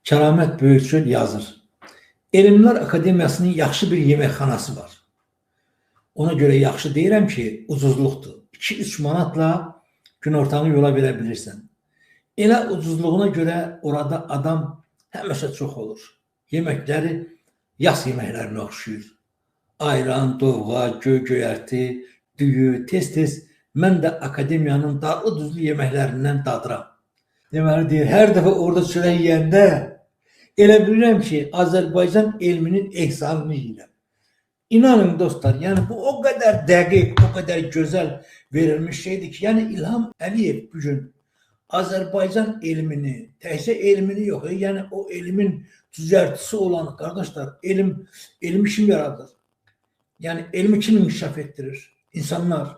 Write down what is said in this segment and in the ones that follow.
Kəramət Böyükçöl yazır. Elmlər Akademiyasının yaxşı bir yeməkxanası var. Ona görə yaxşı deyirəm ki, ucuzluqdur. 2-3 manatla günortanı yola verə bilirsən. Elə ucuzluğuna görə orada adam həmişə çox olur. Yeməkləri yas yeməklərinə oxşuyur. Ayran, dovğa, göy-göyərti, düyü, tez-tez mən də akademiyanın dadlı-duzlu yeməklərindən dadıram. Deməli deyir, hər dəfə orada çörək yeyəndə elə bilirəm ki, Azərbaycan elminin ehsanını yeyirəm. İnanın dostlar, yəni bu o qədər dəqiq, o qədər gözəl verilmiş şeydir ki, yəni İlham Əliyev bugün Azərbaycan elmini, təkcə elmini yox, yəni o elmin düzəltisi olan, qardaşlar, elmi kim yaradır? Yəni elmi kim inkişaf etdirir? İnsanlar.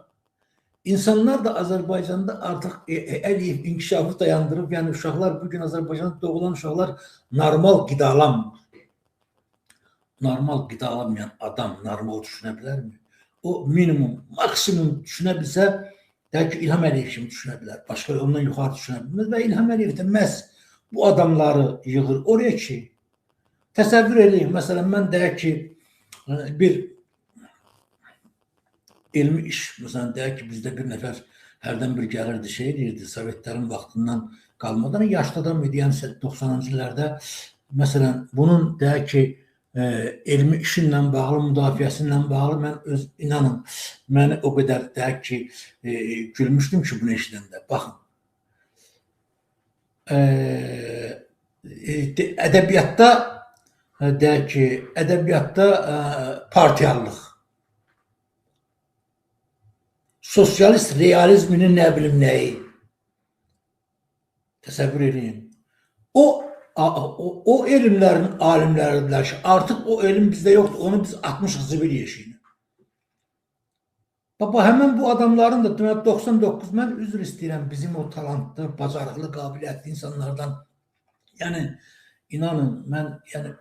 İnsanlar da Azərbaycanda artıq Əliyev inkişafı dayandırıb, yəni uşaqlar, bugün Azərbaycanda doğulan uşaqlar normal qidalanmır. Normal qidalanmayan adam normal düşünə bilərmi? O minimum, maksimum düşünə bilsə, deyək ki, İlham Əliyev kimi düşünə bilər. Başqa ondan yuxarı düşünə bilməz və İlham Əliyev də məhz bu adamları yığır oraya ki, təsəvvür edin, məsələn, mən deyək ki, bir elmi iş, məsələn, deyək ki, bizdə bir nəfər hərdən bir gəlirdi, şey deyirdi, Sovetlərin vaxtından qalmadan, yaşlı adam idi, yəni 90-cı illərdə, məsələn, bunun deyək ki, elmi işinlə bağlı, müdafiəsinlə bağlı, mən inanın, məni o qədər deyək ki, gülmüşdüm ki, bunu eşidəndə, baxın, ədəbiyyatda, deyək ki, ədəbiyyatda partiyalılıq, sosialist realizminin nə bilim nəyi, təsəvvür edin, o elmlərin alimləridirlər ki, artıq o elm bizdə yoxdur, onu biz atmışıq zibil yeşiyinə. Baba, həmən bu adamların da 99, mən üzr istəyirəm bizim o talantlı, bacarıqlı, qabiliyyətli insanlardan, yəni, inanın, mən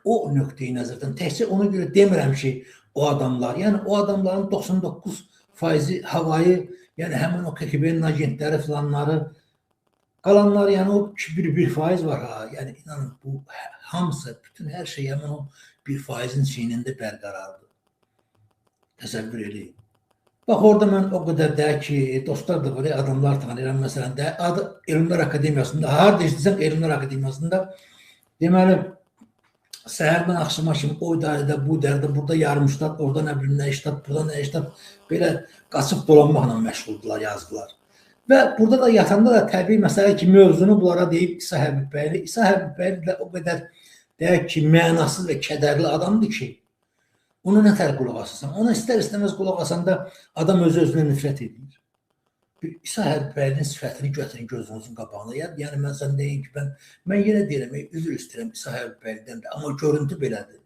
o nöqteyi nəzərdən, təkcə ona görə demirəm ki, o adamlar, yəni o adamların 99% havayı, yəni həmən o KGB-nin agentləri filanları, qalanlar, yəni o 1% var ha, yəni inanın bu hamısı, bütün hər şey həmən o 1%-in çiynində bərqərardır. Təsəvvür edin. Bax, orada mən o qədər deyək ki, dostlar da böyle adamlar tanıyıram, məsələn, adı Elmlər Akademiyasında, harada işləyirsən Elmlər Akademiyasında, deməli, səhərdən axşama kimi o idarədə, bu idarədə, burada yarım ştat, orada nə bilim nə iştat, burada nə iştat, belə qaçıb dolanmaqla məşğuldular, yazdılar. Və burada da yatanda da təbii məsələ ki, mövzunu bunlara deyib İsa Həbibbəyli. İsa Həbibbəyli də o qədər deyək ki, mənasız və kədərli adamdır ki, ona nə tər qulaq asırsan? Ona istər-istəməz qulaq asanda adam öz-özünə nifrət edir. İsa Həbibəylinin sifətini götürün gözünüzün qabağına. Yəni mən sən deyin ki, mən yenə deyirəm, üzr istəyirəm İsa Həbibbəylidən də, amma görüntü belədir.